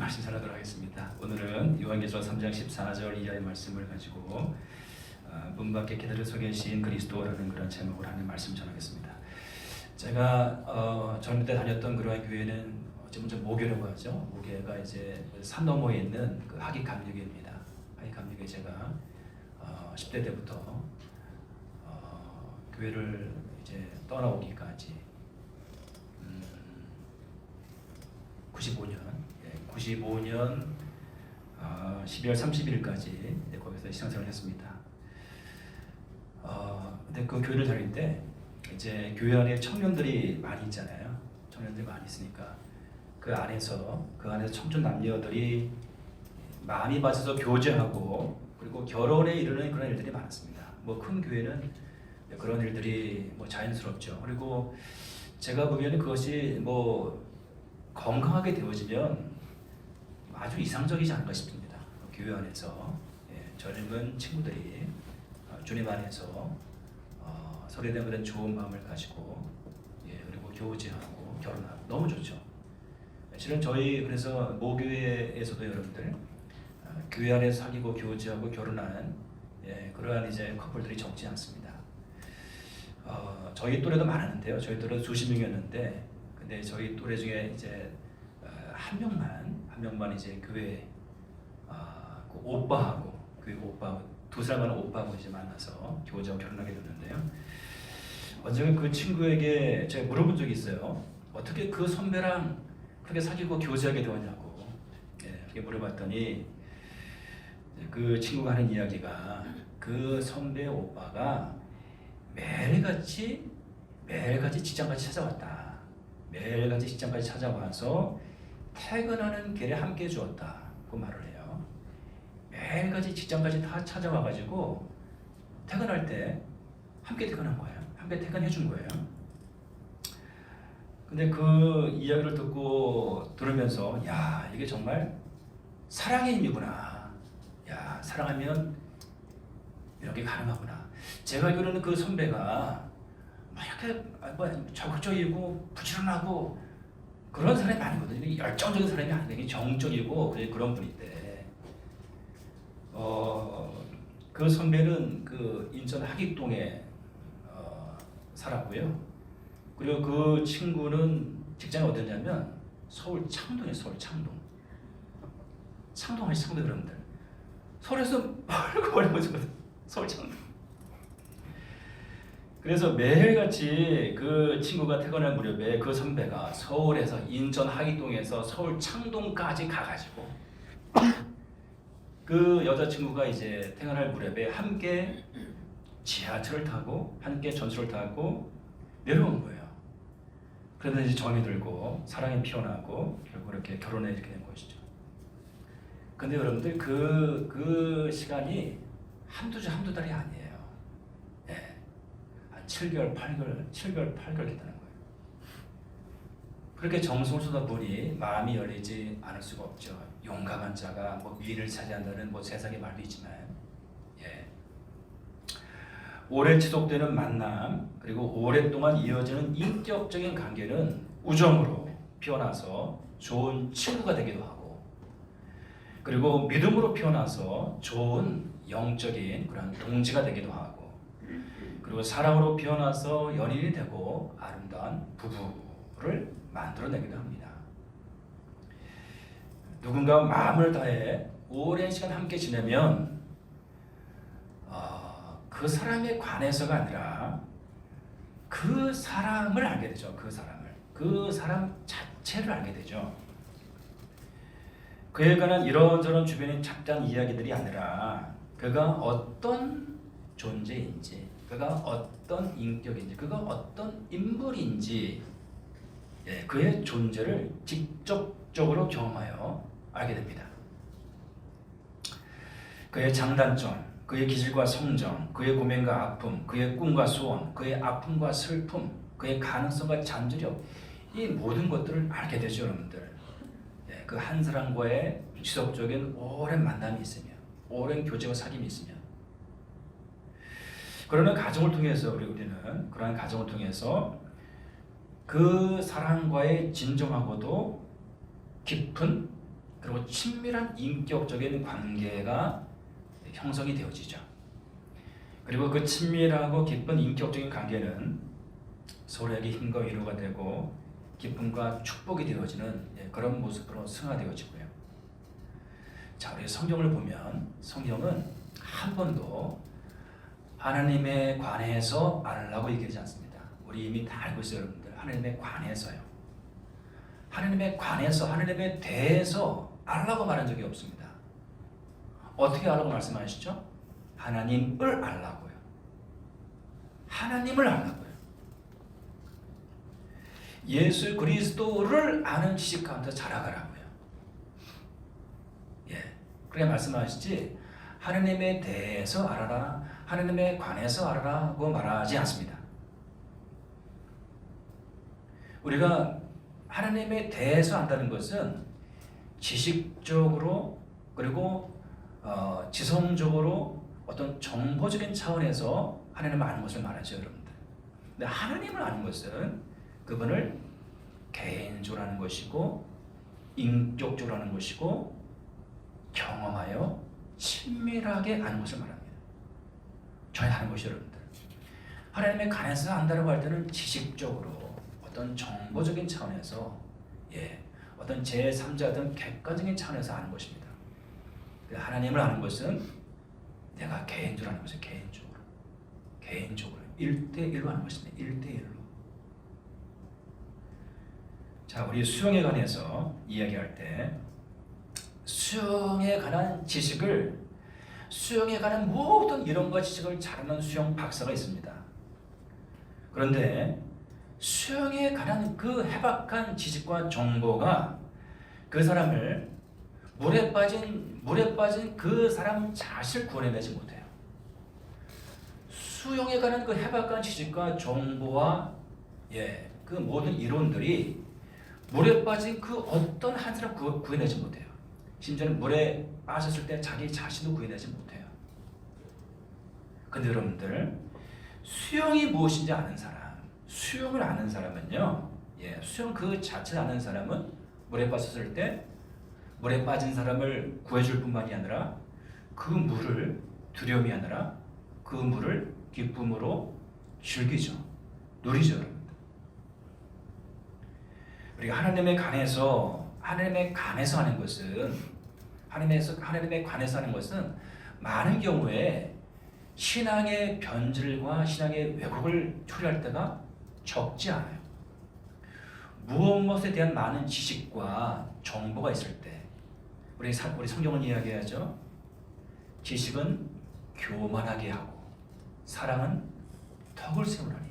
말씀 전하도록 하겠습니다. 오늘은 요한계시록 3장 14절 이하의 말씀을 가지고 문 밖에 기다려 서 계신 그리스도라는 그런 제목으로 하는 말씀 전하겠습니다. 제가 젊을 때 다녔던 그러한 교회는 먼저 모교라고 하죠. 모교가 이제 산 너머에 있는 그 하기감리교입니다. 하기감리교에 제가 10대 때부터 교회를 이제 떠나오기까지 95년 12월 30일까지 거기서 신앙생활을 했습니다. 근데 그 교회를 다닐 때 이제 교회 안에 청년들이 많이 있잖아요. 청년들이 많이 있으니까 그 안에서 청춘 남녀들이 마음이 맞아서 교제하고 그리고 결혼에 이르는 그런 일들이 많았습니다. 뭐 큰 교회는 그런 일들이 뭐 자연스럽죠. 그리고 제가 보기에는 그것이 뭐 건강하게 되어지면 아주 이상적이지 않을까 싶습니다. 교회 안에서 젊은 친구들이 주님 안에서 서로에 대한 그런 좋은 마음을 가지고 그리고 교제하고 결혼하고 너무 좋죠. 실은 저희 그래서 모교회에서도 여러분들 교회 안에서 사귀고 교제하고 결혼하는 그러한 이제 커플들이 적지 않습니다. 저희 또래도 많았는데요. 저희 또래 수십 명이었는데, 근데 저희 또래 중에 이제 한 명만 이제 교회 그 오빠하고 교회 오빠 2살 많은 오빠하고 이제 만나서 교제하고 결혼하게 됐는데요. 언젠가 그 친구에게 제가 물어본 적이 있어요. 어떻게 그 선배랑 그렇게 사귀고 교제하게 되었냐고. 그렇게 물어봤더니 그 친구가 하는 이야기가 그 선배 오빠가 매일같이 직장까지 찾아왔다. 매일같이 직장까지 찾아와서 퇴근하는 길에 함께 해주었다. 그 말을 해요. 매일같이 직장까지 다 찾아와가지고 퇴근할 때 함께 퇴근한 거예요. 함께 퇴근해 준 거예요. 근데 그 이야기를 들으면서 야, 이게 정말 사랑의 힘이구나. 야, 사랑하면 이렇게 가능하구나. 제가 알기로는 그 선배가 막 이렇게 적극적이고 부지런하고 그런 사람이 아니거든요. 열정적인 사람이 아니고 정적이고 그런 분인데 그 선배는 그 인천 하객동에 살았고요. 그리고 그 친구는 직장이 어디였냐면 서울 창동이에요. 서울 창동. 창동 아시죠? 여러분들. 서울에서 멀고 서울 창동. 그래서 매일같이 그 친구가 퇴근할 무렵에 그 선배가 서울에서 인천 하기동에서 서울 창동까지 가가지고 그 여자친구가 이제 퇴근할 무렵에 함께 지하철을 타고 함께 전철을 타고 내려온 거예요. 그러다 이제 정이 들고 사랑이 피어나고 결국 이렇게 결혼에 이렇게 된 것이죠. 근데 여러분들 그 시간이 한두 달이 아니에요. 7개월, 8개월 기다린 거예요. 그렇게 정성을 쏟아보니 마음이 열리지 않을 수가 없죠. 용감한 자가 뭐 위인을 차지한다는 뭐 세상의 말도 있지만, 오래 지속되는 만남 그리고 오랫동안 이어지는 인격적인 관계는 우정으로 피어나서 좋은 친구가 되기도 하고, 그리고 믿음으로 피어나서 좋은 영적인 그런 동지가 되기도 하고, 그리고 사랑으로 피어나서 연인이 되고 아름다운 부부를 만들어내기도 합니다. 누군가 마음을 다해 오랜 시간 함께 지내면 그 사람에 관해서가 아니라 그 사람을 알게 되죠. 그 사람 자체를 알게 되죠. 그에 관한 이런저런 주변의 잡다한 이야기들이 아니라 그가 어떤 존재인지, 그가 어떤 인격인지, 그가 어떤 인물인지, 그의 존재를 직접적으로 경험하여 알게 됩니다. 그의 장단점, 그의 기질과 성정, 그의 고민과 아픔, 그의 꿈과 소원, 그의 아픔과 슬픔, 그의 가능성과 잠재력, 이 모든 것들을 알게 되죠, 여러분들. 그 한 사람과의 지속적인 오랜 만남이 있으며, 오랜 교제와 사귐이 있으며, 그러는 가정을 통해서 우리는 그러한 가정을 통해서 그 사랑과의 진정하고도 깊은 그리고 친밀한 인격적인 관계가 형성이 되어지죠. 그리고 그 친밀하고 깊은 인격적인 관계는 서로에게 힘과 위로가 되고 기쁨과 축복이 되어지는 그런 모습으로 승화되어지고요. 자, 우리 성경을 보면 성경은 한 번도 하나님에 관해서 알라고 얘기하지 않습니다. 우리 이미 다 알고 있어요, 여러분들. 하나님에 관해서요. 하나님에 관해서, 하나님에 대해서 알라고 말한 적이 없습니다. 어떻게 알라고 말씀하시죠? 하나님을 알라고요. 하나님을 알라고요. 예수 그리스도를 아는 지식 가운데 자라가라고요. 그래 말씀하시지 하나님에 대해서 알아라, 하나님에 관해서 알아라고 말하지 않습니다. 우리가 하나님에 대해서 안다는 것은 지식적으로 그리고 지성적으로 어떤 정보적인 차원에서 하나님을 아는 것을 말하죠, 여러분들. 근데 하나님을 아는 것은 그분을 개인적으로 아는 것이고 인격적으로 아는 것이고 경험하여 친밀하게 아는 것을 말합니다. 저희 아는 것이 여러분들. 하나님에 관해서 안다고 할 때는 지식적으로 어떤 정보적인 차원에서 어떤 제3자 어떤 객관적인 차원에서 아는 것입니다. 하나님을 아는 것은 내가 개인적으로 아는 것은 개인적으로 1대1로 아는 것입니다. 1대1로. 자, 우리 수영에 관해서 이야기할 때 수영에 관한 지식을, 수영에 관한 모든 이론과 지식을 잘하는 수영 박사가 있습니다. 그런데 수영에 관한 그 해박한 지식과 정보가 그 사람을 물에 빠진 그 사람 자신을 구원해내지 못해요. 수영에 관한 그 해박한 지식과 정보와 그 모든 이론들이 물에 빠진 그 어떤 한 사람 구해내지 못해요. 심지어는 물에 빠졌을 때 자기 자신도 구해내지 못해요. 근데 여러분들, 수영이 무엇인지 아는 사람, 수영을 아는 사람은요, 수영 그 자체를 아는 사람은 물에 빠졌을 때 물에 빠진 사람을 구해줄 뿐만이 아니라 그 물을 두려움이 아니라 그 물을 기쁨으로 즐기죠. 누리죠, 여러분. 우리가 하나님에 관해서 하는 것은 하나님에 관해서 하는 것은 많은 경우에 신앙의 변질과 신앙의 왜곡을 초래할 때가 적지 않아요. 무엇에 대한 많은 지식과 정보가 있을 때 우리 성경은 이야기하죠. 지식은 교만하게 하고 사랑은 덕을 세우나니.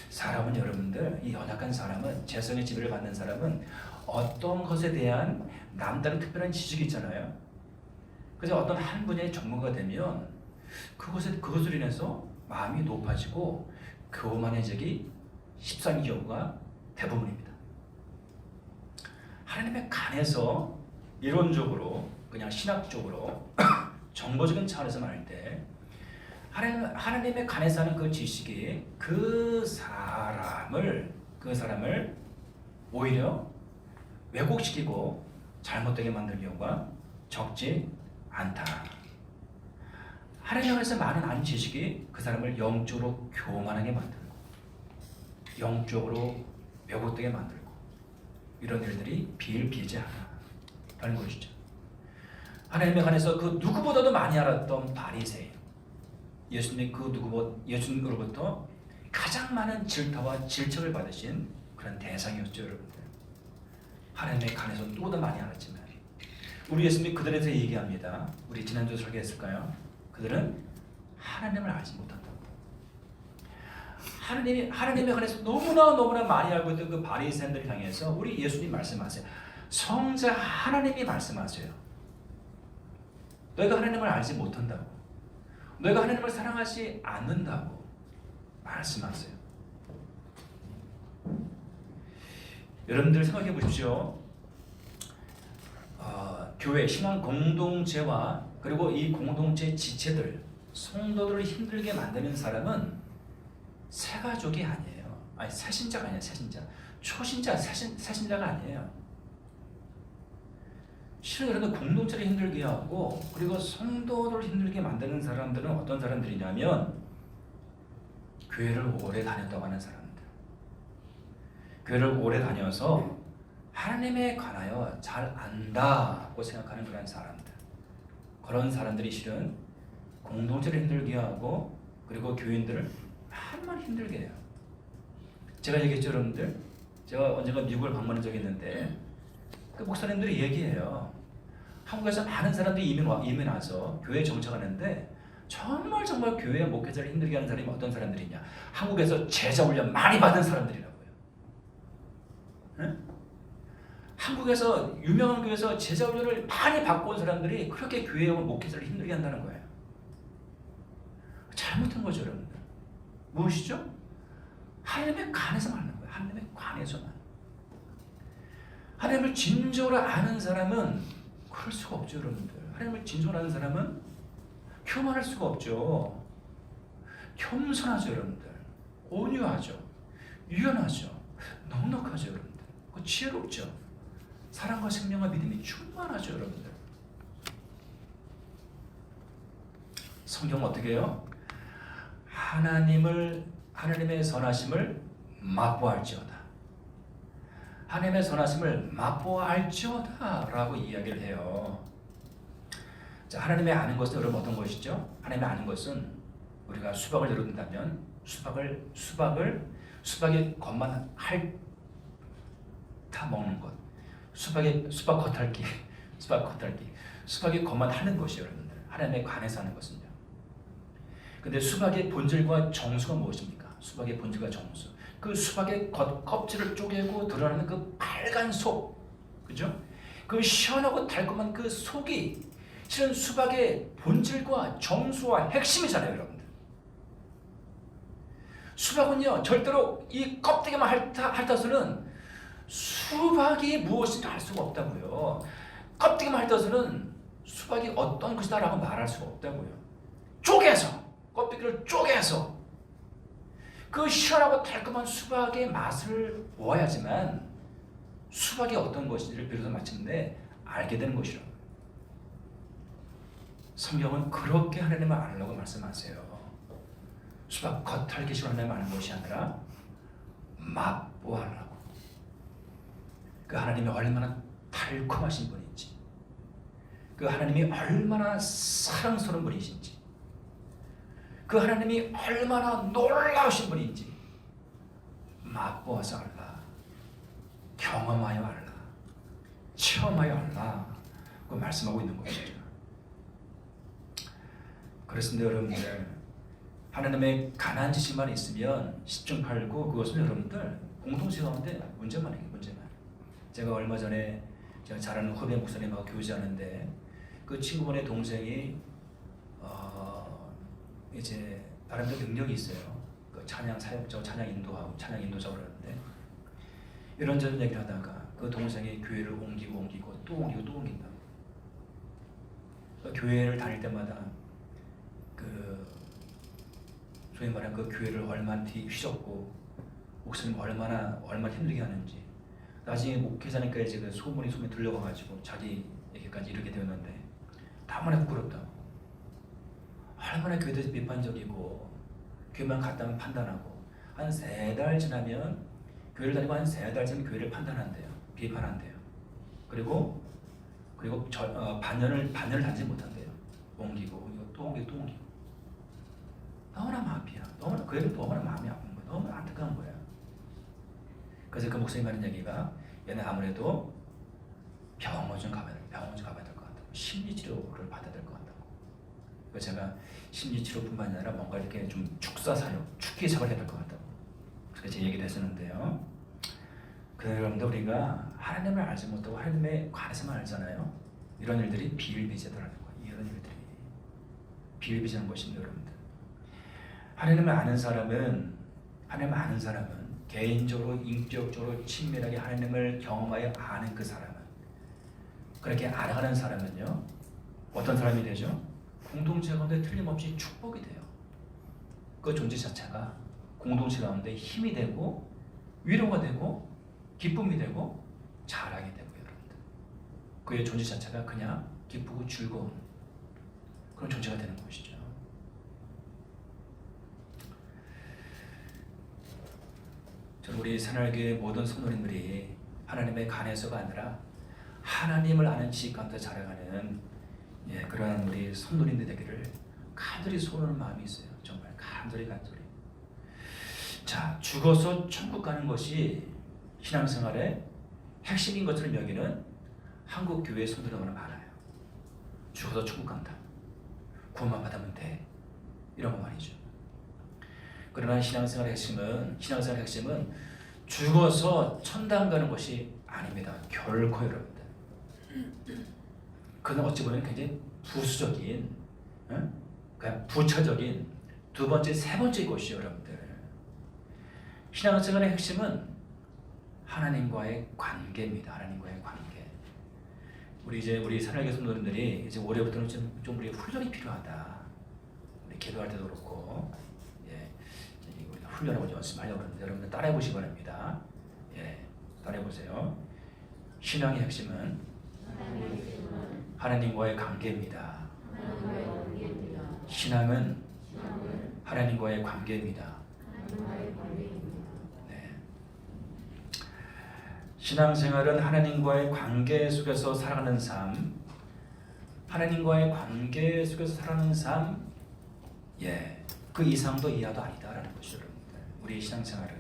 사람은 여러분들, 이 연약한 사람은, 재성의 지배를 받는 사람은 어떤 것에 대한 남다른 특별한 지식이 있잖아요. 그래서 어떤 한 분야의 전문가가 되면 그것으로 인해서 마음이 높아지고 교만해지기 쉽사는 경우가 대부분입니다. 하나님에 관해서 이론적으로 그냥 신학적으로 정보적인 차원에서 말할 때 하나님에 관해서 하는 그 지식이 그 사람을 오히려 왜곡시키고 잘못되게 만드는 경우가 적지 않다. 하나님에 관해서 많은 아는 지식이 그 사람을 영적으로 교만하게 만들고 영적으로 왜곡되게 만들고 이런 일들이 비일비재하다라는 것이죠. 하나님에 관해서 그 누구보다도 많이 알았던 바리새인, 예수님으로부터 가장 많은 질타와 질책을 받으신 그런 대상이었죠, 여러분들. 하나님에 관해서 누구보다 많이 알았지만 우리 예수님이 그들에 대해서 얘기합니다. 우리 지난주 설교했을까요? 그들은 하나님을 알지 못한다고. 하나님에 관해서 너무나 많이 알고 있던 그 바리새인들을 향해서 우리 예수님 말씀하세요. 성자 하나님이 말씀하세요. 너희가 하나님을 알지 못한다고, 너희가 하나님을 사랑하지 않는다고 말씀하세요. 여러분들 생각해 보십시오. 교회, 신앙 공동체와 그리고 이 공동체 지체들, 성도들을 힘들게 만드는 사람은 새가족이 아니에요. 아니, 새신자가 아니에요. 새신자. 초신자, 새신자가 아니에요. 실은 여러분들 공동체를 힘들게 하고 그리고 성도를 힘들게 만드는 사람들은 어떤 사람들이냐면 교회를 오래 다녔다고 하는 사람들, 교회를 오래 다녀서 하나님에 관하여 잘 안다고 생각하는 그런 사람들, 그런 사람들이 실은 공동체를 힘들게 하고 그리고 교인들을 정말 힘들게 해요. 제가 얘기했죠, 여러분들. 제가 언젠가 미국을 방문한 적이 있는데 그 목사님들이 얘기해요. 한국에서 많은 사람들이 이민 와서 교회에 정착하는데 정말 교회 목회자를 힘들게 하는 사람이 어떤 사람들이냐? 한국에서 제자 훈련 많이 받은 사람들이라고요. 응? 한국에서 유명한 교회에서 제자 훈련을 많이 받고 온 사람들이 그렇게 교회 목회자를 힘들게 한다는 거예요. 잘못한 거죠, 여러분들. 무엇이죠? 하나님에 관해서 말하는 거예요. 하나님에 관해서만. 하나님을 진정으로 아는 사람은 그럴 수가 없죠, 여러분들. 하나님을 진정으로 아는 사람은 교만할 수가 없죠. 겸손하죠, 여러분들. 온유하죠. 유연하죠. 넉넉하죠, 여러분들. 지혜롭죠. 사랑과 생명과 믿음이 충만하죠, 여러분들. 성경은 어떻게 해요? 하나님의 선하심을 맛보알지어다. 하나님의 선하심을 맛보알지어다 라고 이야기를 해요. 자, 하나님의 아는 것은 여러분 어떤 것이죠? 하나님의 아는 것은 우리가 수박을 예로 든다면 수박의 겉만 핥아 먹는 것, 수박 겉핥기, 수박의 겉만 하는 것이에요, 여러분들. 하나님에 관해서 하는 것은요. 근데 수박의 본질과 정수가 무엇입니까? 수박의 본질과 정수. 그 수박의 껍질을 쪼개고 드러나는 그 빨간 속, 그죠? 그 시원하고 달콤한 그 속이 실은 수박의 본질과 정수와 핵심이잖아요, 여러분들. 수박은요, 절대로 이 껍데기만 핥아서는 수박이 무엇인지 알 수가 없다고요. 껍데기만 핥아서는 수박이 어떤 것이다 라고 말할 수가 없다고요. 껍데기를 쪼개서 그 시원하고 달콤한 수박의 맛을 보아야지만 수박이 어떤 것인지를 비로소 마침내 알게 되는 것이라고. 성경은 그렇게 하나님을 알려고 말씀하세요. 수박 겉핥기식으로 하나님을 아는 것이 아니라 맛보아라고. 그 하나님이 얼마나 달콤하신 분인지, 그 하나님이 얼마나 사랑스러운 분이신지, 그 하나님이 얼마나 놀라우신 분인지 맛보아서 알라, 경험하여 알라, 체험하여 알라, 그 말씀하고 있는 것이죠. 그렇습니다, 여러분들. 하나님의 가난한 지식만 있으면 10중 8구 그것은 여러분들 공동체 가운데 문제만. 제가 얼마 전에 제가 잘 아는 후배 목사님하고 교제하는데 그 친구분의 동생이 이제 나름대로 능력이 있어요. 그 찬양 사역자, 찬양 인도자고 그러는데 이런저런 얘기를 하다가 그 동생이 교회를 옮기고 또 옮긴다. 그 교회를 다닐 때마다 그 소위 말하는 그 교회를 얼마나 휘젓고 목사님 얼마나 힘들게 하는지 나중에 목회자니까 이제 그 소문이 들려가가지고 자기 얘기까지 이렇게 되었는데 너무나 부끄럽다고. 얼마나 교회에 대해서 비판적이고 교회만 갔다면 판단하고 한 3달 지나면 교회를 다니고 한 3달 지나면 교회를 판단한대요. 비판한대요. 그리고 반년을 다니지 못한대요. 옮기고 또 옮기고 너무나 마음이야. 그 애는 너무나 마음이 아픈 거야. 너무 안타까운 거야. 그래서 그 목사님 하는 얘기가 얘는 아무래도 병원 좀 가봐야 될 것 같다고. 심리치료를 받아야 될 것 같다고. 그래서 제가 심리치료뿐만 아니라 뭔가 이렇게 좀 축기 사업을 해야 될 것 같다고. 그렇게 제 얘기를 했었는데요. 그런데 우리가 하나님을 알지 못하고 하나님에 관해서만 알잖아요. 이런 일들이 비일비재하다는 거예요. 이런 일들이 비일비재한 것입니다, 여러분들. 하나님을 아는 사람은 개인적으로 인격적으로 친밀하게 하나님을 경험하여 아는 그 사람은, 그렇게 알아가는 사람은요 어떤 사람이 되죠? 공동체 가운데 틀림없이 축복이 돼요. 그 존재 자체가 공동체 가운데 힘이 되고 위로가 되고 기쁨이 되고 자랑이 되고 여러분들 그의 존재 자체가 그냥 기쁘고 즐거운 그런 존재가 되는 것이죠. 저는 우리 새날교회 모든 성도님들이 하나님의 간에서가 아니라 하나님을 아는 지식 가운데 자라가는 그러한 우리 성도님들 되기를 간절히 소원하는 마음이 있어요. 정말 간절히. 자, 죽어서 천국 가는 것이 신앙생활의 핵심인 것처럼 여기는 한국 교회 성도들 너무나 많아요. 죽어서 천국 간다. 구원만 받으면 돼. 이런 거 말이죠. 그러나 신앙생활의 핵심은 죽어서 천당 가는 것이 아닙니다. 결코 여러분들. 그는 어찌 보면 굉장히 부수적인, 그냥 부차적인 두 번째, 세 번째 것이요, 여러분들. 신앙생활의 핵심은 하나님과의 관계입니다. 하나님과의 관계. 우리 새날교회 성도님들이 이제 올해부터는 좀 우리 훈련이 필요하다. 우리 기도할 때도 그렇고, 훈련하고 연습하려고 하는데 여러분들 따라해 보시기 바랍니다. 따라해 보세요. 신앙의 핵심은 하나님과의 관계입니다. 신앙은 하나님과의 관계입니다. 신앙생활은 하나님과의 관계 속에서 살아가는 삶, 하나님과의 관계 속에서 살아가는 삶, 그 이상도 이하도 아니다라는 것이죠, 여러분들. 우리의 신앙생활은.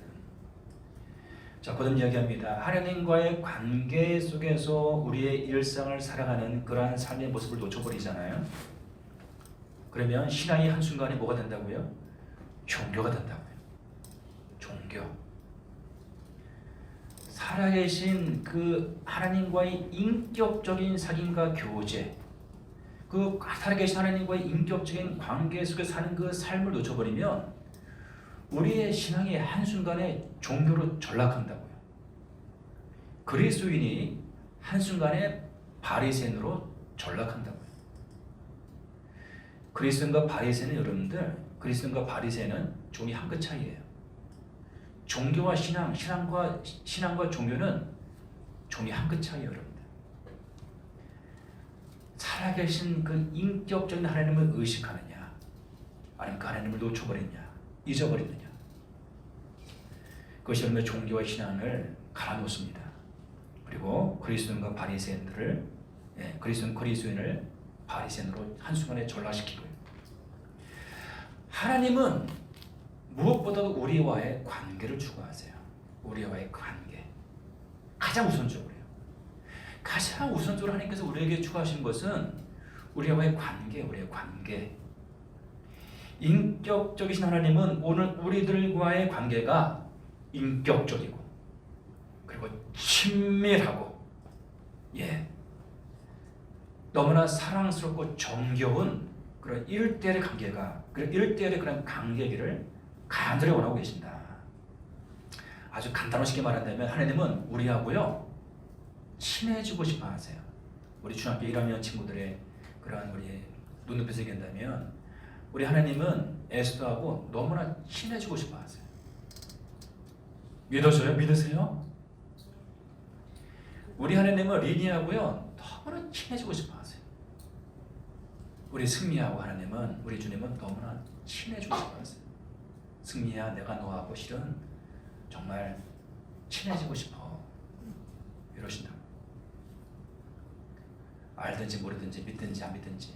자, 거듭 이야기합니다. 하나님과의 관계 속에서 우리의 일상을 살아가는 그러한 삶의 모습을 놓쳐버리잖아요. 그러면 신앙이 한순간에 뭐가 된다고요? 종교가 된다고요. 종교. 살아계신 그 하나님과의 인격적인 사귐과 교제, 그 살아계신 하나님과의 인격적인 관계 속에 사는 그 삶을 놓쳐버리면 우리의 신앙이 한순간에 종교로 전락한다고요. 그리스도인이 한순간에 바리새인으로 전락한다고요. 그리스도인과 바리새인은 여러분들, 그리스도인과 바리새인은 종이 한 끗 차이예요. 종교와 신앙과 종교는 종이 한 끗 차이예요, 여러분들. 살아계신 그 인격적인 하나님을 의식하느냐, 아니면 그 하나님을 놓쳐버리느냐, 잊어버리느냐. 그것이 얼마나 종교와 신앙을 갈아놓습니다. 그리고 그리스도인과 바리새인들을, 그리스도인을 바리새인으로 한순간에 전락시키고요. 하나님은 무엇보다도 우리와의 관계를 추구하세요. 우리와의 관계. 가장 우선적으로요. 가장 우선적으로 하나님께서 우리에게 추구하신 것은 우리와의 관계, 우리의 관계. 인격적이신 하나님은 오늘 우리들과의 관계가 인격적이고 그리고 친밀하고 너무나 사랑스럽고 정겨운 그런 1대1의 관계가, 그런 1대1의 그런 관계기를 간절히 원하고 계신다. 아주 간단하게 말한다면 하나님은 우리하고요 친해지고 싶어 하세요. 우리 중학교 1학년 친구들의 그러한 우리 눈높이에서 얘기한다면 우리 하나님은 에스더하고 너무나 친해지고 싶어 하세요. 믿으세요? 우리 하나님은 리니하고요 너무나 친해지고 싶어 하세요. 우리 승리하고 하나님은, 우리 주님은 너무나 친해지고 싶어 하세요. 승리야, 내가 너하고 실은 정말 친해지고 싶어 이러신다. 알든지 모르든지 믿든지 안 믿든지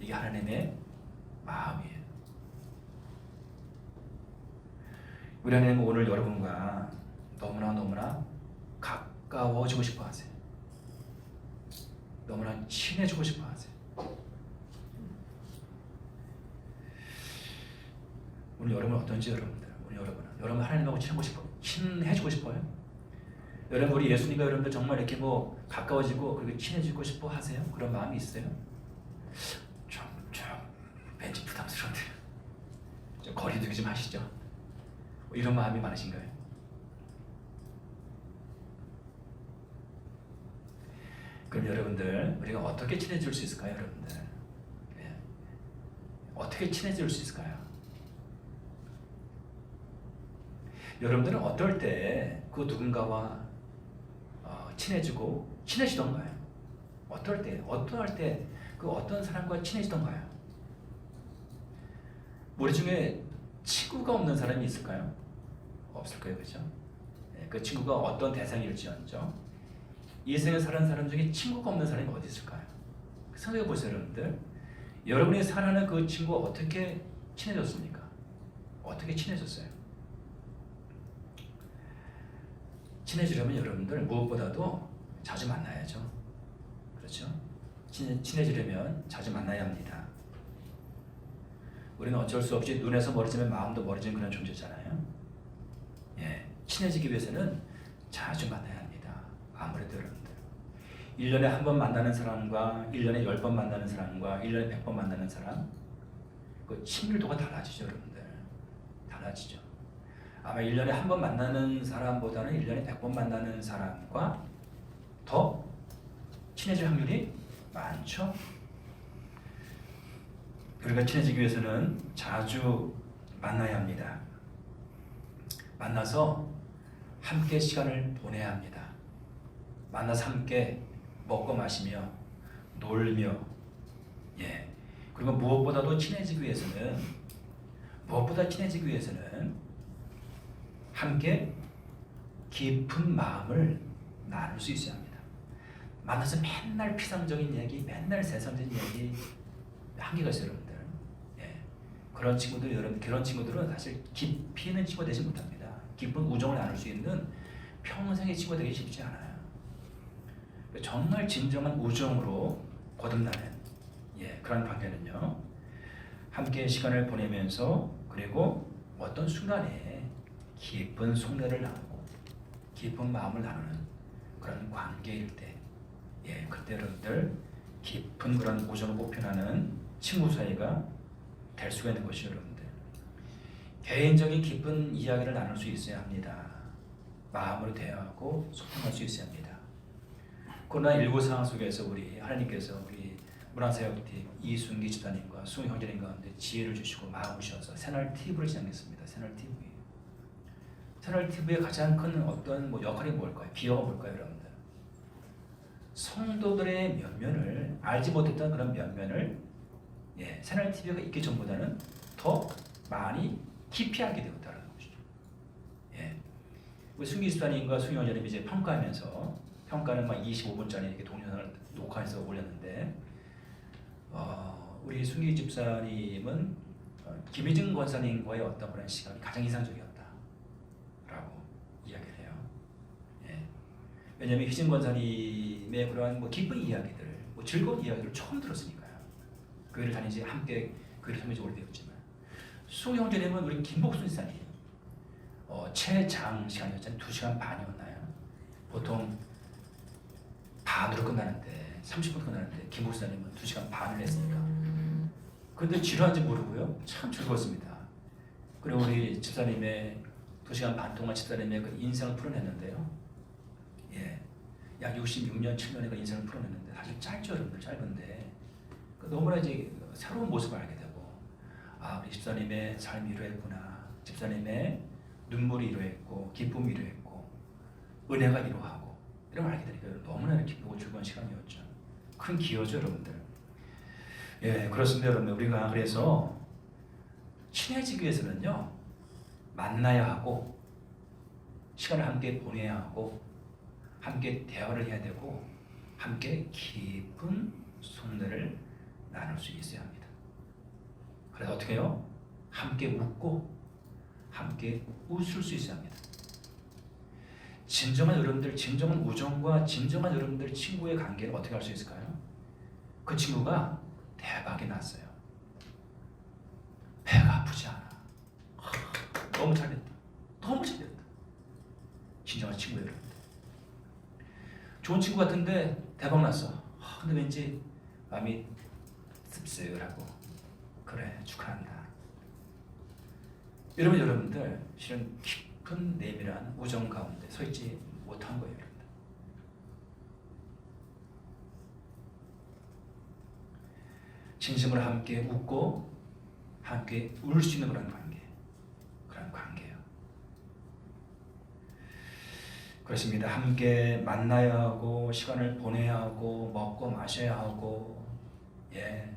이게 하나님의 마음이에요. 우리 하나님은 오늘 여러분과 너무나 가까워지고 싶어 하세요. 너무나 친해지고 싶어 하세요. 오늘 여러분 어떤지 여러분들, 오늘 여러분 하나님하고 친해지고 싶어요? 여러분 우리 예수님과 여러분들 정말 이렇게 뭐 가까워지고 그리고 친해지고 싶어 하세요? 그런 마음이 있어요? 좀 왠지 부담스러운데요. 좀 거리두기 좀 하시죠. 뭐 이런 마음이 많으신가요? 그럼 여러분들 우리가 어떻게 친해질 수 있을까요, 여러분들? 어떻게 친해질 수 있을까요? 여러분들은 어떨 때 그 누군가와 친해지던가요? 어떠할 때 그 어떤 사람과 친해지던가요? 우리 중에 친구가 없는 사람이 있을까요? 없을 거예요, 그렇죠? 그 친구가 어떤 대상일지언정 이 세상에 사는 사람 중에 친구가 없는 사람이 어디 있을까요? 생각해 보세요, 여러분들. 여러분이 사랑하는 그 친구가 어떻게 친해졌습니까? 어떻게 친해졌어요? 친해지려면 여러분들 무엇보다도 자주 만나야죠. 그렇죠? 친해지려면 자주 만나야 합니다. 우리는 어쩔 수 없이 눈에서 멀어지면 마음도 멀어지는 그런 존재잖아요. 예, 친해지기 위해서는 자주 만나야 합니다. 아무래도 여러분들 1년에 한 번 만나는 사람과 1년에 10번 만나는 사람과 1년에 100번 만나는 사람 그 친밀도가 달라지죠, 여러분들. 달라지죠. 아마 1년에 한 번 만나는 사람보다는 1년에 100번 만나는 사람과 더 친해질 확률이 많죠. 우리가 친해지기 위해서는 자주 만나야 합니다. 만나서 함께 시간을 보내야 합니다. 만나서 함께 먹고 마시며 놀며 그리고 무엇보다 친해지기 위해서는 함께 깊은 마음을 나눌 수 있어야 합니다. 만나서 맨날 피상적인 얘기, 맨날 세상적인 얘기 한계가 있어요, 여러분들. 그런 친구들은 사실 깊이 있는 친구가 되지 못합니다. 깊은 우정을 나눌 수 있는 평생의 친구가 되기 쉽지 않아요. 정말 진정한 우정으로 거듭나는 그런 관계는요, 함께 시간을 보내면서 그리고 어떤 순간에 깊은 속내를 나누고 깊은 마음을 나누는 그런 관계일 때 그때 여러분들 깊은 그런 우정을 보편하는 친구 사이가 될 수가 있는 것이죠, 여러분들. 개인적인 깊은 이야기를 나눌 수 있어야 합니다. 마음으로 대화하고 소통할 수 있어야 합니다. 코로나19 상황 속에서 하나님께서 우리 문화사역팀 이순기 집사님과 수호 형제님 가운데 지혜를 주시고 마음을 주셔서 새날 TV를 진행했습니다. 새날 TV. 새날 TV의 가장 큰 어떤 역할이 뭘까요? 비화가 뭘까요, 여러분들? 성도들의 면면을 알지 못했던 그런 면면을 새날 TV가 있기 전보다는 더 많이 깊이 알게 되었다는 것이죠. 우리 순기 집사님과 수희 형제님이 이제 평가는 막 25분짜리 이렇게 동영상을 녹화해서 올렸는데 우리 순기 집사님은 김희증 권사님과의 어떤 그런 시간이 가장 인상적이었다라고 이야기를 해요. 왜냐하면 희증 권사님의 그러한 깊은 이야기들, 즐거운 이야기를 처음 들었으니까요. 교회를 다니지 함께 교회를 섬기지 오래되었지만 수호 형제님은 우리 김복순 집사님 최장 시간이었잖아요. 2시간 반이었나요? 보통 반으로 끝나는데 30분 끝나는데 김복사님은 2시간 반을 했으니까 근데 지루한지 모르고요 참 즐거웠습니다. 그리고 우리 집사님의 2시간 반 동안 집사님의 그 인생을 풀어냈는데요 약 66년 7년의 그 인생을 풀어냈는데 사실 짧죠, 여러분들. 짧은데 너무나 이제 새로운 모습을 알게 되고 우리 집사님의 삶이 이루했구나, 집사님의 눈물이 이루했고 기쁨이 이루했고 은혜가 이루하고 이런 걸 알게 되니까 너무나 기쁘고 즐거운 시간이었죠. 큰 기여죠, 여러분들. 그렇습니다, 여러분. 우리가 그래서 친해지기 위해서는요 만나야 하고 시간을 함께 보내야 하고 함께 대화를 해야 되고 함께 깊은 속내를 나눌 수 있어야 합니다. 그래서 어떻게 해요? 함께 웃고 함께 웃을 수 있어야 합니다. 진정한 우정과 진정한 여러분들 친구의 관계를 어떻게 할 수 있을까요? 그 친구가 대박이 났어요. 배가 아프지 않아. 너무 잘됐다. 진정한 친구예요, 여러분들. 좋은 친구 같은데 대박 났어. 근데 왠지 마음이 씁쓸하고 그래, 축하한다. 여러분들 실은 깊은 내밀한 우정 가운데 서 있지 못한 거예요, 여러분들. 진심으로 함께 웃고 함께 울 수 있는 그런 관계예요. 그렇습니다. 함께 만나야 하고 시간을 보내야 하고 먹고 마셔야 하고 예.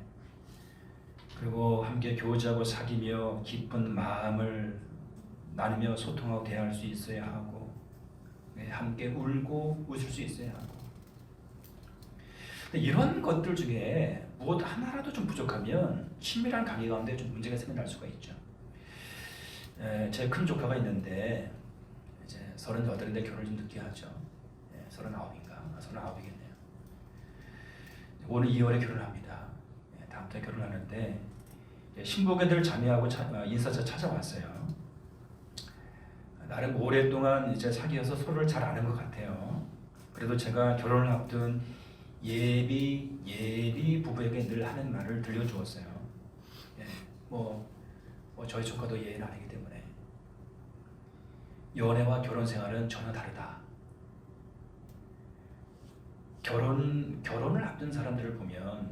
그리고 함께 교제하고 사귀며 깊은 마음을 나누며 소통하고 대화할 수 있어야 하고 예. 함께 울고 웃을 수 있어야 하고 이런 것들 중에 무엇 하나라도 좀 부족하면 친밀한 관계 가운데 좀 문제가 생겨날 수가 있죠. 제 큰 조카가 있는데 이제 38인데 결혼을 좀 늦게 하죠. 39인가? 39이겠네요. 오늘 2월에 결혼합니다. 다음 달에 결혼하는데 신부계들 자매하고 인사차 찾아왔어요. 나름 오랫동안 이제 사귀어서 서로를 잘 아는 것 같아요. 그래도 제가 결혼을 앞둔 예비 부부에게 늘 하는 말을 들려주었어요. 저희 조카도 예의는 아니기 때문에 연애와 결혼 생활은 전혀 다르다. 결혼을 앞둔 사람들을 보면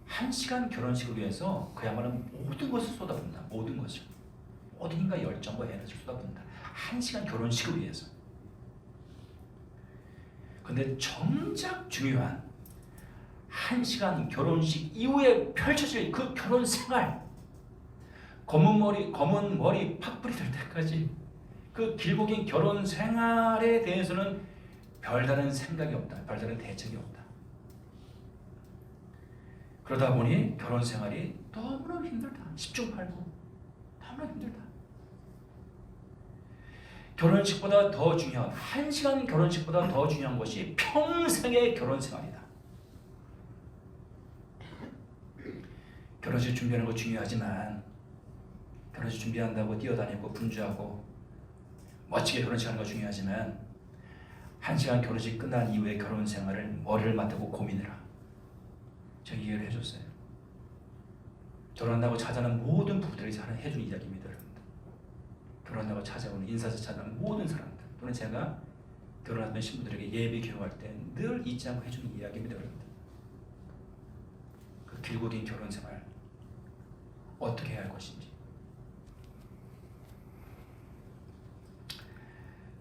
1시간 결혼식을 위해서 그야말로 모든 것을 쏟아붓는다. 모든 것을. 어딘가 열정과 에너지를 쏟아붓는다. 1시간 결혼식을 위해서. 근데 정작 중요한 1시간 결혼식 이후에 펼쳐질 그 결혼 생활, 검은 머리 팥불이 될 때까지 그 길고 긴 결혼 생활에 대해서는 별다른 생각이 없다. 별다른 대책이 없다. 그러다 보니 결혼 생활이 너무나 힘들다. 10중 8구 너무나 힘들다. 결혼식보다 더 중요한 1시간 결혼식보다 더 중요한 것이 평생의 결혼 생활이다. 결혼식 준비하는 거 중요하지만 결혼식 준비한다고 뛰어다니고 분주하고 멋지게 결혼식 하는 거 중요하지만 1시간 결혼식 끝난 이후에 결혼 생활을 머리를 맞대고 고민해라. 제가 이해를 해줬어요. 결혼한다고 찾아오는 모든 부부들이 해준 이야기입니다. 여러분들. 결혼한다고 찾아오는 인사서 찾아오는 모든 사람들 또는 제가 결혼하던 신부들에게 예비 교육할 때 늘 잊지 않고 해주는 이야기입니다. 여러분들. 그 길고 긴 결혼 생활 어떻게 해야 할 것인지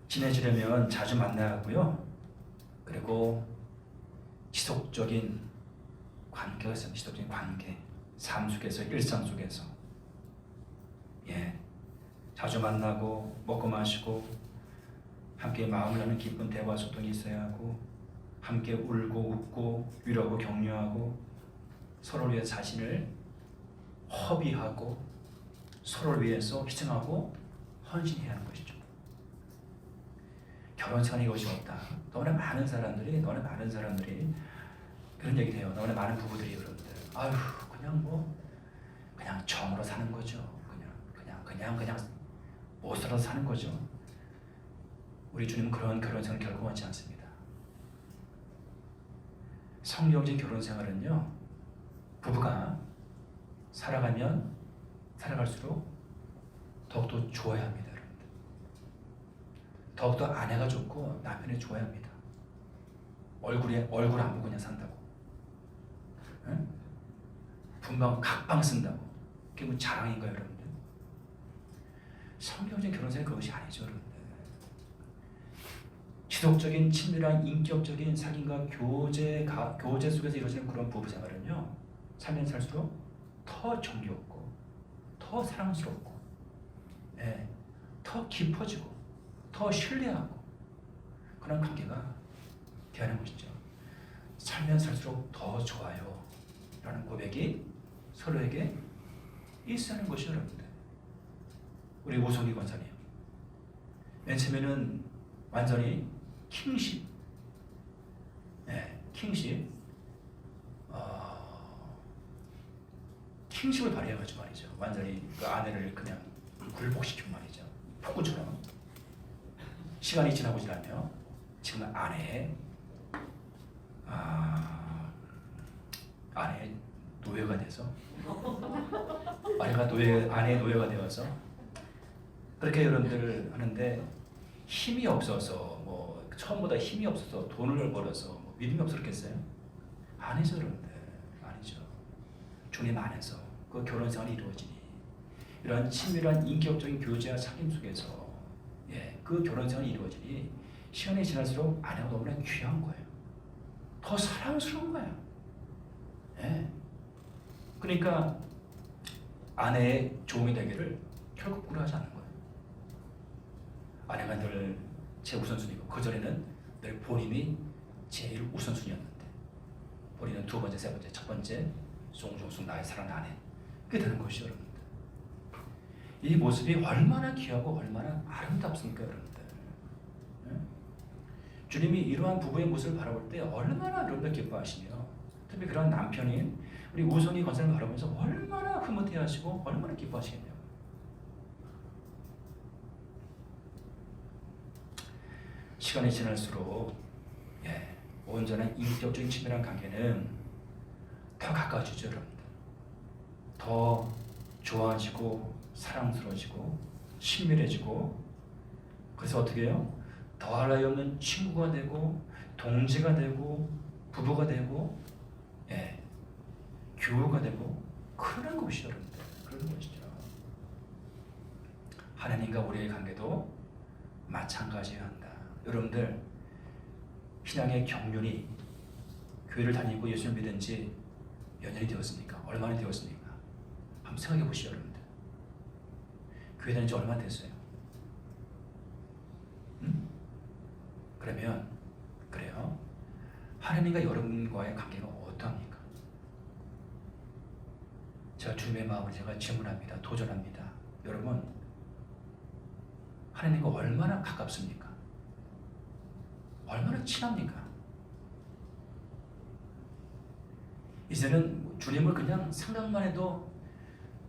친해지려면 자주 만나야 하고요. 그리고 지속적인 관계가 있어요. 지속적인 관계. 삶 속에서, 일상 속에서. 자주 만나고, 먹고 마시고, 함께 마음을 나누는 깊은 대화 소통이 있어야 하고, 함께 울고, 웃고, 위로하고, 격려하고, 서로를 위해 자신을 허비하고, 서로를 위해서 희생하고, 헌신해야 하는 것이죠. 결혼 생활이 이것이 없다. 너무나 많은 사람들이 그런 얘기를 해요. 너무나 많은 부부들이 여러분들 그냥 정으로 사는 거죠. 그냥 못살아서 사는 거죠. 우리 주님은 그런 결혼 생활을 결코 원치 않습니다. 성경적인 결혼 생활은요, 부부가 살아갈수록 더욱더 좋아야 합니다. 여러분들. 더욱더 아내가 좋고 남편이 좋아야 합니다. 얼굴 안 보고 그냥 산다고. 응? 분방 각방 쓴다고. 그게 뭐 자랑인가요, 여러분들? 성경적인 결혼 생활 그것이 아니죠, 여러분들. 지속적인 친밀한 인격적인 사귐과 교제 속에서 이루어지는 그런 부부 생활은요, 살면 살수록 더 정겹고, 더 사랑스럽고, 더 깊어지고, 더 신뢰하고 그런 관계가 되는 것이죠. 살면 살수록 더 좋아요 라는 고백이 서로에게 있어야 하는 것이죠, 여러분들. 우리 오성기 권사님 맨 처음에는 완전히 킹십 킹십을 발휘해가지고 말이죠. 완전히 그 아내를 그냥 굴복시키고 말이죠. 폭군처럼. 시간이 지나고 지나며 지금 아내의 노예가 돼서 아내의 노예가 되어서 그렇게 여러분들 하는데 힘이 없어서 처음보다 힘이 없어서 돈을 벌어서 믿음이 없었겠어요? 아니죠, 여러분들. 아니죠. 주님 안에서 그 결혼 생활이 이루어지니 이러한 친밀한 인격적인 교제와 사귐 속에서 그 결혼 생활이 이루어지니 시간이 지날수록 아내가 너무나 귀한 거예요. 더 사랑스러운 거예요. 그러니까 아내의 종이 되기를 결국 꾸려하지 않는 거예요. 아내가 늘 제 우선순위고 그전에는 늘 본인이 제일 우선순위였는데 본인은 두 번째, 세 번째, 첫 번째 송종숙 나의 사랑하는 아내 그게 되는 것이죠, 여러분들. 이 모습이 얼마나 귀하고 얼마나 아름답습니까, 여러분들. 주님이 이러한 부부의 모습을 바라볼 때 얼마나 여러분들 기뻐하시며 특히 그런 남편인 우리 우선이 권사님을 바라보면서 얼마나 흐뭇해하시고 얼마나 기뻐하시겠냐고. 시간이 지날수록 온전한 인격적인 친밀한 관계는 더 가까워지죠, 여러분들. 더 좋아지고 사랑스러워지고 친밀해지고 그래서 어떻게 해요? 더할 나위 없는 친구가 되고 동지가 되고 부부가 되고 교우가 되고 그런 것이죠, 여러분들. 그런 것이죠. 하나님과 우리의 관계도 마찬가지여야 한다. 여러분들 신앙의 경륜이 교회를 다니고 예수를 믿은 지 몇 년이 되었습니까? 얼마나 되었습니까? 한번 생각해 보시죠, 여러분들. 교회 다닌 지 얼마나 됐어요? 그러면 그래요. 하나님과 여러분과의 관계가 어떠합니까? 제가 주님의 마음을 제가 질문합니다. 도전합니다. 여러분 하나님과 얼마나 가깝습니까? 얼마나 친합니까? 이제는 주님을 그냥 생각만 해도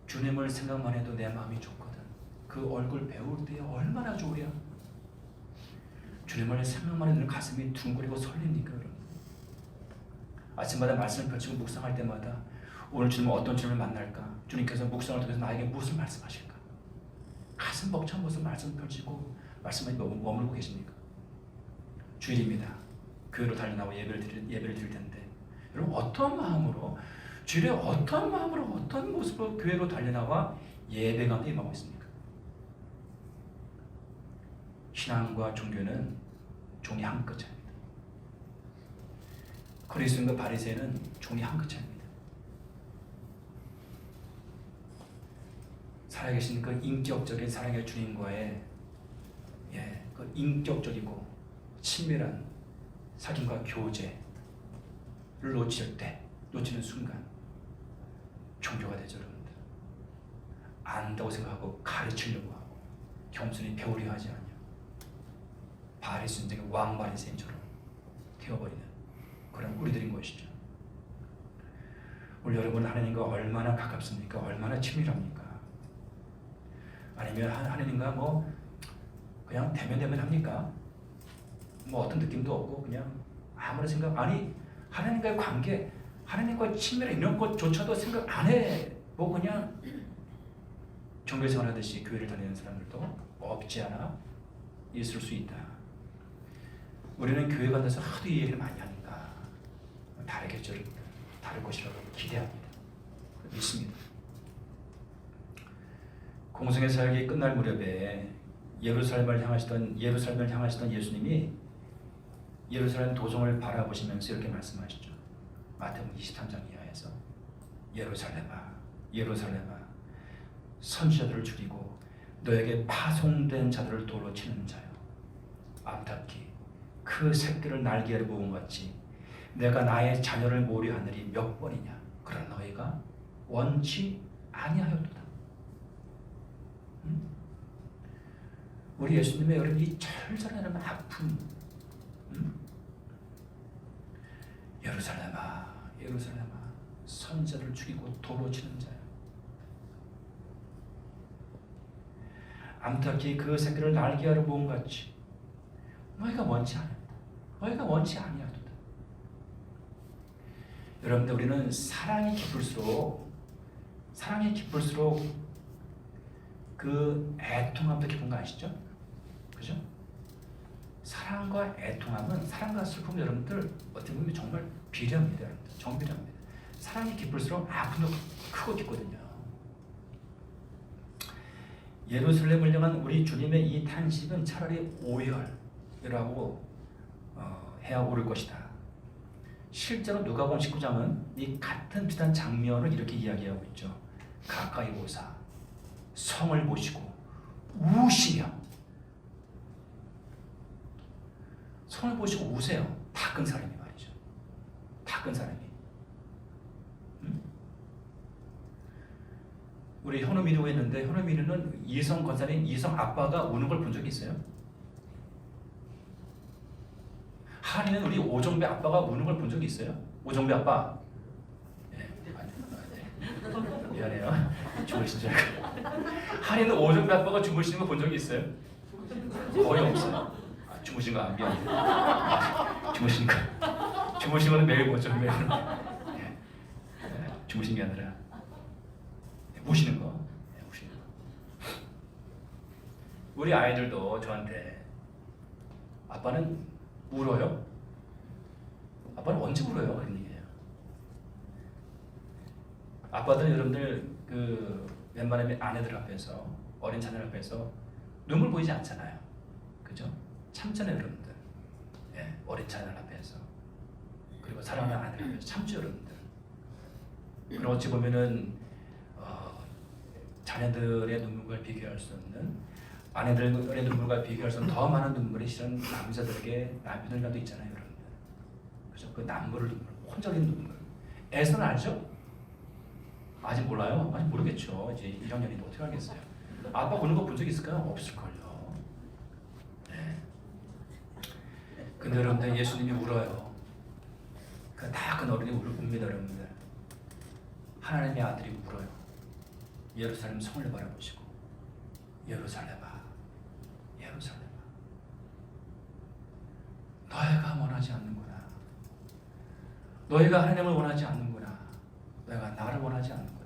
주님을 생각만 해도 내 마음이 좋거든. 그 얼굴 배울 때 얼마나 좋으랴. 주님을 생각만 해도 가슴이 둥그리고 설립니까, 여러분? 아침마다 말씀을 펼치고 묵상할 때마다 오늘 주님은 어떤 주님을 만날까? 주님께서 묵상을 통해서 나에게 무슨 말씀하실까? 가슴 벅찬 모습 말씀을 펼치고 말씀에 머물고 계십니까? 주일입니다. 교회로 달려나와 예배를 드릴 텐데 여러분 어떤 마음으로 주일에 어떤 마음으로 어떤 모습으로 교회로 달려나와 예배 가운데 임하고 있습니까? 신앙과 종교는 종이 한 끗 차이입니다. 그리스도인과 바리새인은 종이 한 끗 차이입니다. 살아계신 그 인격적인 사랑의 주님과의 그 인격적이고 친밀한 사귐과 교제를 놓치는 순간 종교가 되죠, 여러분들. 안다고 생각하고 가르치려고 하고 겸손히 배우려 하지 않냐. 바리새인의 왕 바리새인처럼 되어버리는 그런 우리들인 것이죠. 우리 여러분 하나님과 얼마나 가깝습니까? 얼마나 친밀합니까? 아니면 하나님과 뭐 그냥 대면 합니까? 뭐 어떤 느낌도 없고 그냥 아무런 생각 아니 하나님과의 관계 하나님과의 친밀한 이런 것조차도 생각 안 해. 뭐 그냥 종교생활 하듯이 교회를 다니는 사람들도 없지 않아 있을 수 있다. 우리는 교회 가서 하도 이 얘기를 많이 하니까 다르겠죠. 다를 것이라고 기대합니다. 믿습니다. 공생의 사역이 끝날 무렵에 예루살렘을 향하시던 예수님이 예루살렘 도성을 바라보시면서 이렇게 말씀하시죠. 마태복음 23장 이하에서 예루살렘아 예루살렘아 선지자들을 죽이고 너에게 파송된 자들을 돌로 치는 자여 암탉히 그 새끼를 날개 아래 모은 같이 내가 나의 자녀를 모려 하늘이 몇 번이냐 그러나 너희가 원치 아니하였도다. 우리 예수님의 여러분 이 철저한 아픔 예루살렘아 예루살렘아 선지자를 죽이고 돌로 치는 자야 암탉히 그 새끼를 날개 아래 모은 같이 너희가 원치 아니하다. 너희가 원치 아니하도다. 여러분들 우리는 사랑이 깊을수록 그 애통함도 깊은 거 아시죠? 그죠? 사랑과 애통함은 사랑과 슬픔은 여러분들 어떻게 보면 정말 비례합니다. 정비례합니다. 사랑이 깊을수록 아픔도 크고 깊거든요. 예루살렘을 향한 우리 주님의 이 탄식은 차라리 오열이라고 해야 옳을 것이다. 실제로 누가복음 19장은 이 같은 비슷한 장면을 이렇게 이야기하고 있죠. 가까이 오사 성을 보시고 우시며, 성을 보시고 우세요. 다 큰 사람이 말이죠. 다 큰 사람이. 우리 현우미로 했는데, 현우미는 이성 권사님, 이성 아빠가 우는 걸 본 적이 있어요? 한이는 우리 오정배 아빠가 우는 걸 본 적이 있어요? 오정배 아빠. 네, 미안해요. 주무신 줄 알고. 한이는 오정배 아빠가 주무시는 거 본 적이 있어요? 거의 없어요. 주무신 거 안 미안해. 주무신 거. 주무신 거는 매일 보죠. 매일. 주무신 게 아니라 우시는 거. 우시는 거. 우리 아이들도 저한테 아빠는 울어요? 아빠는 언제 울어요? 그런 얘기예요. 아빠들은 여러분들 웬만하면 아내들 앞에서, 어린 자녀 앞에서 눈물 보이지 않잖아요. 그죠? 참잖아요, 여러분들. 예, 어린 자녀 앞에서. 그리고 사랑하는 아내들 앞에서 참죠, 여러분들. 그리고 어찌 보면은 자녀들의 눈물과 비교할 수 없는, 아내들의 눈물과 비교할 수 없는 더 많은 눈물이 실은 남자들에게, 남편들과도 있잖아요, 여러분들. 그죠? 그 남물을 눈물, 혼적인 눈물. 애서는 알죠? 아직 몰라요? 아직 모르겠죠. 이제 1학년인데 어떻게 알겠어요? 아빠 우는 거 본 적 있을까요? 없을걸요. 네. 근데 여러분들, 예수님이 울어요. 다 큰 어른이 웁니다, 여러분들. 하나님의 아들이 울어요. 예루살렘 성을 바라보시고, 예루살렘아, 예루살렘아, 너희가 원하지 않는구나. 너희가 하나님을 원하지 않는구나. 너희가 나를 원하지 않는구나.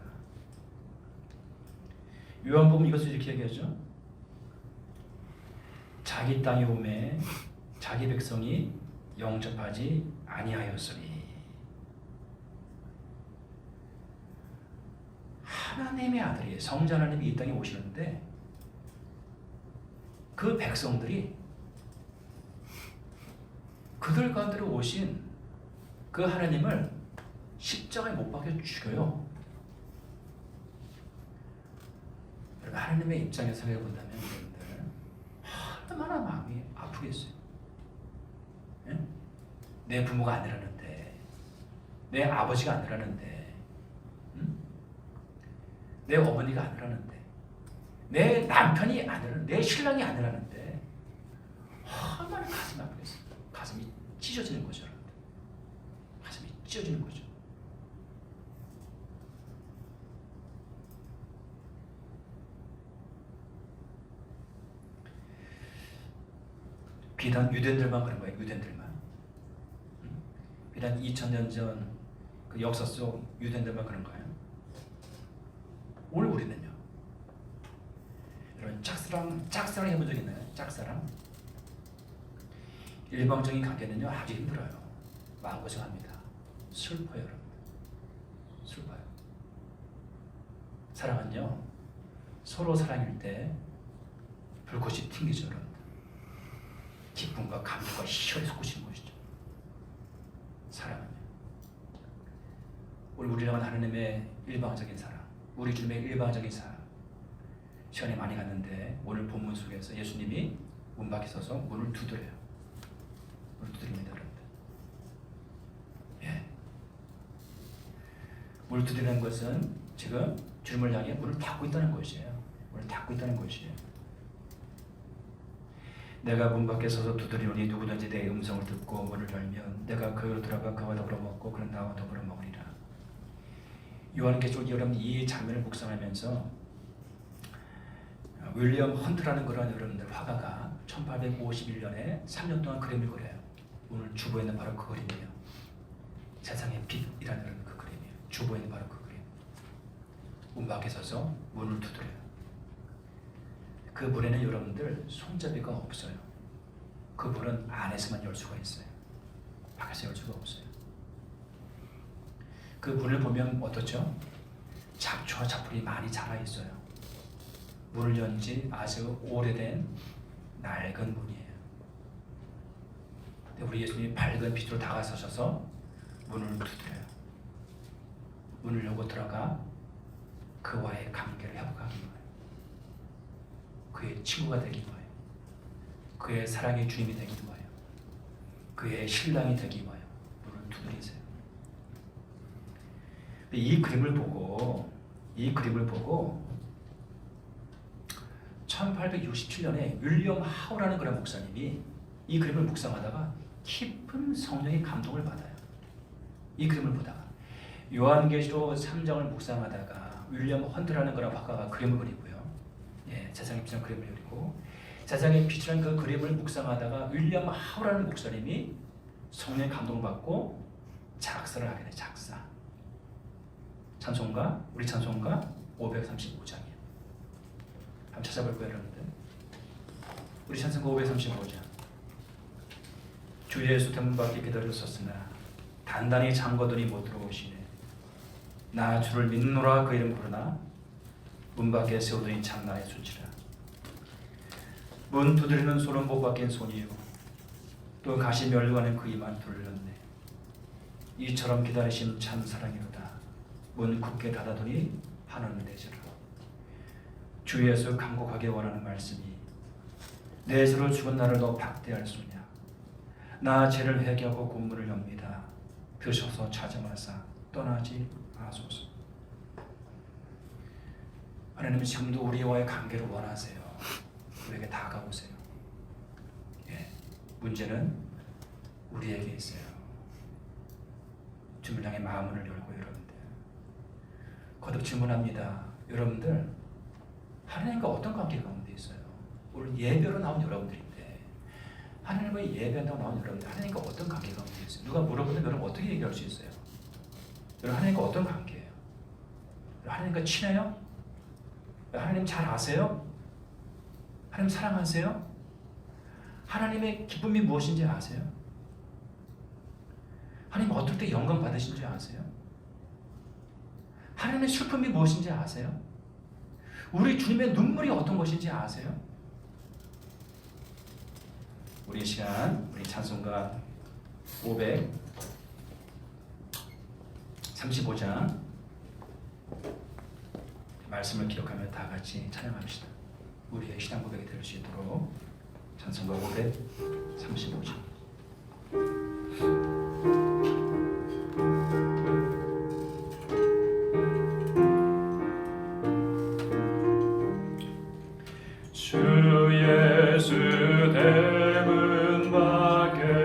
요한복음 이것을 이렇게 얘기하죠. 자기 땅에 오매 자기 백성이 영접하지 아니하였으니. 하나님의 아들이, 성자 하나님이 이 땅에 오시는데 그 백성들이 그들 가운데로 오신 그 하나님을 십자가에 못 박혀 죽여요. 여러분, 하나님의 입장에서 생각해 본다면 여러분들 얼마나 마음이 아프겠어요. 예? 내 부모가 아니라는데, 내 아버지가 아니라는데, 내 어머니가 아니라는데, 내 남편이 아니라는데, 내 신랑이 아니라는데 얼마나 가슴이 아프겠어요. 가슴이 찢어지는 거죠. 여러분들. 가슴이 찢어지는 거죠. 비단 유대인들만 그런 거예요. 유대인들만. 비단 2000년 전 그 역사 속 유대인들만 그런 거예요. 오늘 우리는요. 여러분, 짝사랑 해본 적 있나요? 짝사랑. 일방적인 관계는요 하기 힘들어요. 마음고생합니다. 슬퍼요, 여러분. 슬퍼요. 사랑은요 서로 사랑일 때 불꽃이 튕기죠, 여러분. 기쁨과 감동과 희열이 솟구치는 것이죠. 사랑은요. 우리를 향한 하나님의 일방적인 사랑, 우리 주님의 일방적인 사랑. 시간이 많이 갔는데 오늘 본문 속에서 예수님이 문 밖에 서서 문을 두드려요. 문을 두드립니다, 여러분들. 예. 문을 두드리는 것은 지금 주님을 향해 문을 닫고 있다는 것이에요. 문을 닫고 있다는 것이에요. 내가 문 밖에 서서 두드리오니 누구든지 내 음성을 듣고 문을 열면 내가 그로 들어가 그와 더불어 먹고 그는 나와 더불어 먹으리라. 요한계시록 여러분 이 장면을 묵상하면서 윌리엄 헌트라는 그런 여러분들 화가가 1851년에 3년 동안 그림을 그려요. 오늘 주보에 있는 바로 그 그림이에요. 세상의 빛이라는 그 그림이에요. 주보에 있는 바로 그 그림. 문 밖에 서서 문을 두드려요. 그 문에는 여러분들 손잡이가 없어요. 그 문은 안에서만 열 수가 있어요. 밖에서 열 수가 없어요. 그 문을 보면 어떻죠? 잡초와 잡풀이 많이 자라 있어요. 문을 연 지 아주 오래된 낡은 문이에요. 근데 우리 예수님이 밝은 빛으로 다가서셔서 문을 두드려요. 문을 열고 들어가 그와의 관계를 회복하기 위하여, 그의 친구가 되기 위하여, 그의 사랑의 주인이 되기 위하여, 그의 신랑이 되기 위하여 문을 두드리세요. 이 그림을 보고 1867년에 윌리엄 하우라는 그런 목사님이 이 그림을 묵상하다가 깊은 성령의 감동을 받아요. 이 그림을 보다가 요한계시록 3장을 묵상하다가 윌리엄 헌트라는 그런 화가가 그림을 그리고요. 세상의 빛이라는 그림을 그리고, 세상의 빛이라는 그 그림을 묵상하다가 윌리엄 하우라는 목사님이 성령의 감동을 받고 작사를 하게 돼요. 작사. 찬송가, 우리 찬송가 535장이에요. 한번 찾아볼까요, 여러분들? 우리 찬송가 535장. 주 예수 대문 밖에 기다렸었으나 단단히 잠거더니 못 들어오시네. 나 주를 믿노라 그 이름 부르나 문 밖에 세우더니 참 나의 수치라. 문 두드리는 손은 못 박힌 손이요 또 가시 멸류관은 그 이만 둘렀네. 이처럼 기다리신 참 사랑이로다. 문 굳게 닫아두니 하늘은 내주라. 주 예수 간곡하게 원하는 말씀이 내 스스로 죽은 나를 더 박대할 수냐. 나 죄를 회개하고 군문을 엽니다. 드셔서 찾아와서 떠나지 마소서. 하나님은 지금도 우리와의 관계를 원하세요. 우리에게 다가오세요. 문제는 우리에게 있어요. 주님을 향해 마음을 열고, 여러분들 거듭 질문합니다. 여러분들 하나님과 어떤 관계 가운데 있어요? 오늘 예배로 나온 여러분들인데, 하나님의 예배한다고 나온 여러분들, 하나님과 어떤 관계 가운데 있어요? 누가 물어보면 여러분 어떻게 얘기할 수 있어요? 여러분 하나님과 어떤 관계예요? 하나님과 친해요? 하나님 잘 아세요? 하나님 사랑하세요? 하나님의 기쁨이 무엇인지 아세요? 하나님 어떨 때 영광 받으신지 아세요? 하나님의 슬픔이 무엇인지 아세요? 우리 주님의 눈물이 어떤 것인지 아세요? 우리 시간, 우리 찬송가 535장 말씀을 기억하며 다 같이 찬양합시다. 우리의 신앙 고백이 될 수 있도록 찬송가 535장. 주 예수 대문 밖에